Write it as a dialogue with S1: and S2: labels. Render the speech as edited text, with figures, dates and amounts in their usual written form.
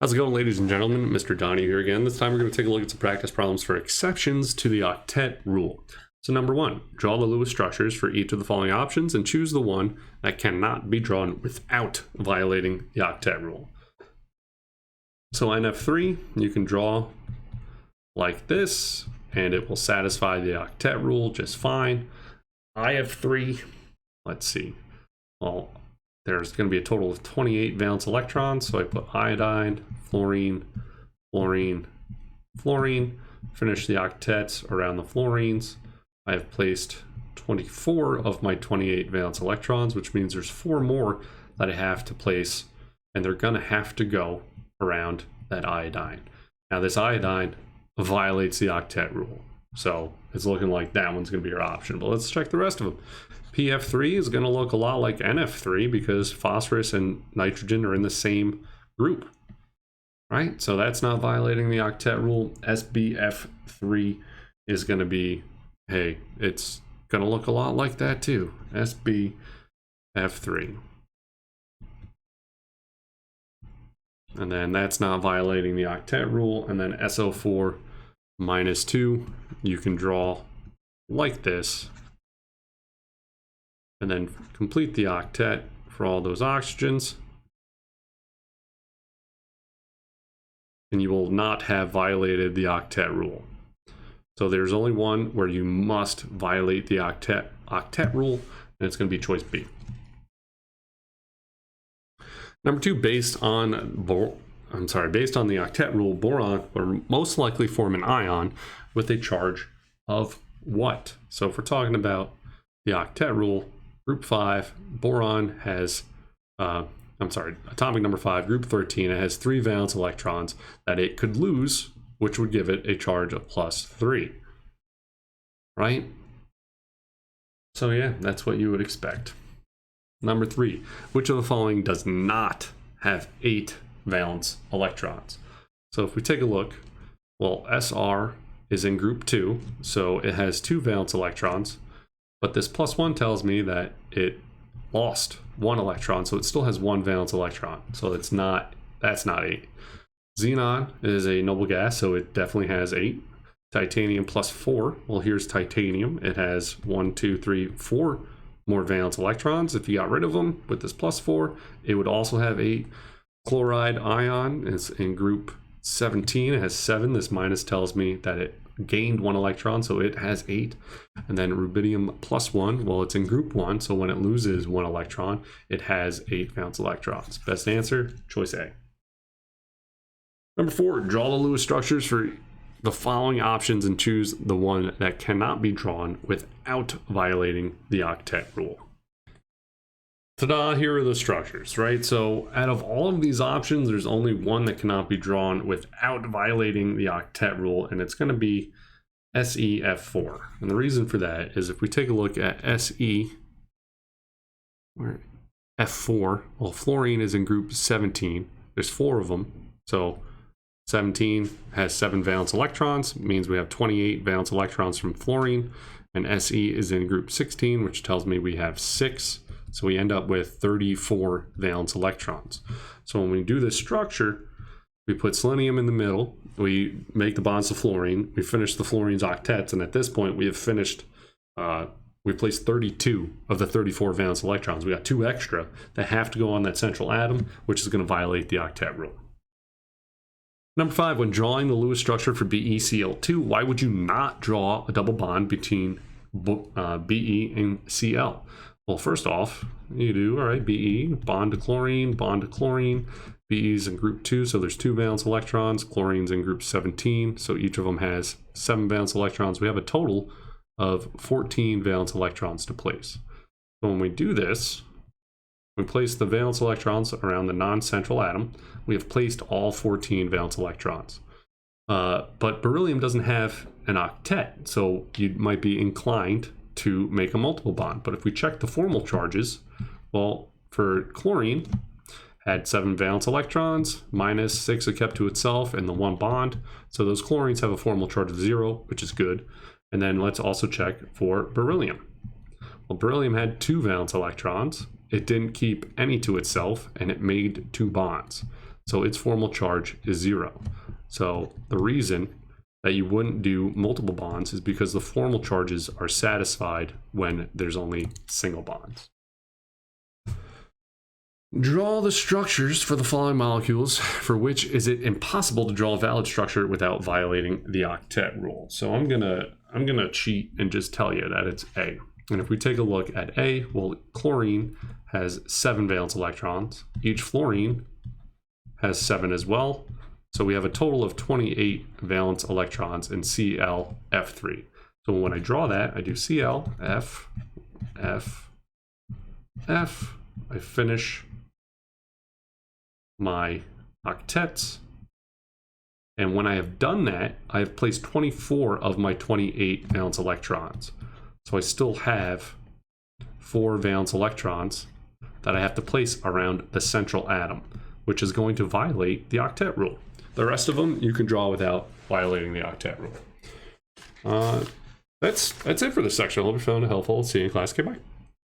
S1: How's it going, ladies and gentlemen? Mr. Donnie here again. This time we're going to take a look at some practice problems for exceptions to the octet rule. So number one, draw the Lewis structures for each of the following options and choose the one that cannot be drawn without violating the octet rule. So NF3, you can draw like this, and it will satisfy the octet rule just fine. IF3, let's see. Well, there's going to be a total of 28 valence electrons, so I put iodine, fluorine, fluorine, fluorine. Finish the octets around the fluorines. I have placed 24 of my 28 valence electrons, which means there's 4 more that I have to place, and they're going to have to go around that iodine. Now this iodine violates the octet rule, so it's looking like that one's going to be your option, but let's check the rest of them. PF3 is going to look a lot like NF3 because phosphorus and nitrogen are in the same group, right? So that's not violating the octet rule. SBF3 is going to be, hey, it's going to look a lot like that too. SBF3. And then that's not violating the octet rule. And then SO4 minus 2, you can draw like this. And then complete the octet for all those oxygens. And you will not have violated the octet rule. So there's only one where you must violate the octet rule, and it's going to be choice B. Number 2, based on the octet rule, boron will most likely form an ion with a charge of what? So if we're talking about the octet rule, group 5, boron has, atomic number 5, group 13, it has 3 valence electrons that it could lose, which would give it a charge of +3, right? So yeah, that's what you would expect. Number 3, which of the following does not have 8 valence electrons? So if we take a look, well, SR is in group 2, so it has 2 valence electrons. But this +1 tells me that it lost 1 electron, so it still has 1 valence electron. So that's not 8. Xenon is a noble gas, so it definitely has 8. Titanium +4. Well, here's titanium. It has 1, 2, 3, 4 more valence electrons. If you got rid of them with this +4, it would also have 8. Chloride ion is in group 17. It has 7. This minus tells me that it gained 1 electron, so it has 8. And then rubidium +1, well, it's in group 1, so when it loses 1 electron, it has 8 valence electrons. Best answer, choice A. Number 4, draw the Lewis structures for the following options and choose the one that cannot be drawn without violating the octet rule. Ta-da, here are the structures, right? So out of all of these options, there's only one that cannot be drawn without violating the octet rule, and it's going to be SeF4. And the reason for that is if we take a look at SeF4, well, fluorine is in group 17. There's 4 of them, so 17 has 7 valence electrons, means we have 28 valence electrons from fluorine, and Se is in group 16, which tells me we have 6. So we end up with 34 valence electrons. So when we do this structure, we put selenium in the middle, we make the bonds to fluorine, we finish the fluorine's octets, and at this point we have finished, we placed 32 of the 34 valence electrons. We got 2 extra that have to go on that central atom, which is going to violate the octet rule. Number 5, when drawing the Lewis structure for BeCl2, why would you not draw a double bond between Be and Cl? Well, first off, you do, all right, Be, bond to chlorine, Be is in group 2, so there's 2 valence electrons, chlorine's in group 17, so each of them has 7 valence electrons. We have a total of 14 valence electrons to place. So when we do this, we place the valence electrons around the non-central atom. We have placed all 14 valence electrons. But beryllium doesn't have an octet, so you might be inclined to make a multiple bond. But if we check the formal charges, well, for chlorine, had 7 valence electrons, minus 6 are kept to itself, and the 1 bond. So those chlorines have a formal charge of 0, which is good. And then let's also check for beryllium. Well, beryllium had 2 valence electrons. It didn't keep any to itself, and it made 2 bonds. so its formal charge is 0. So the reason that you wouldn't do multiple bonds is because the formal charges are satisfied when there's only single bonds. Draw the structures for the following molecules for which is it impossible to draw a valid structure without violating the octet rule. So I'm gonna cheat and just tell you that it's A. And if we take a look at A, well, chlorine has 7 valence electrons. Each fluorine has 7 as well. So we have a total of 28 valence electrons in ClF3. So when I draw that, I do Cl, F, F, F. I finish my octets. And when I have done that, I have placed 24 of my 28 valence electrons. So I still have 4 valence electrons that I have to place around the central atom, which is going to violate the octet rule. The rest of them you can draw without violating the octet rule. That's it for this section. I hope you found it helpful. See you in class. Okay, bye.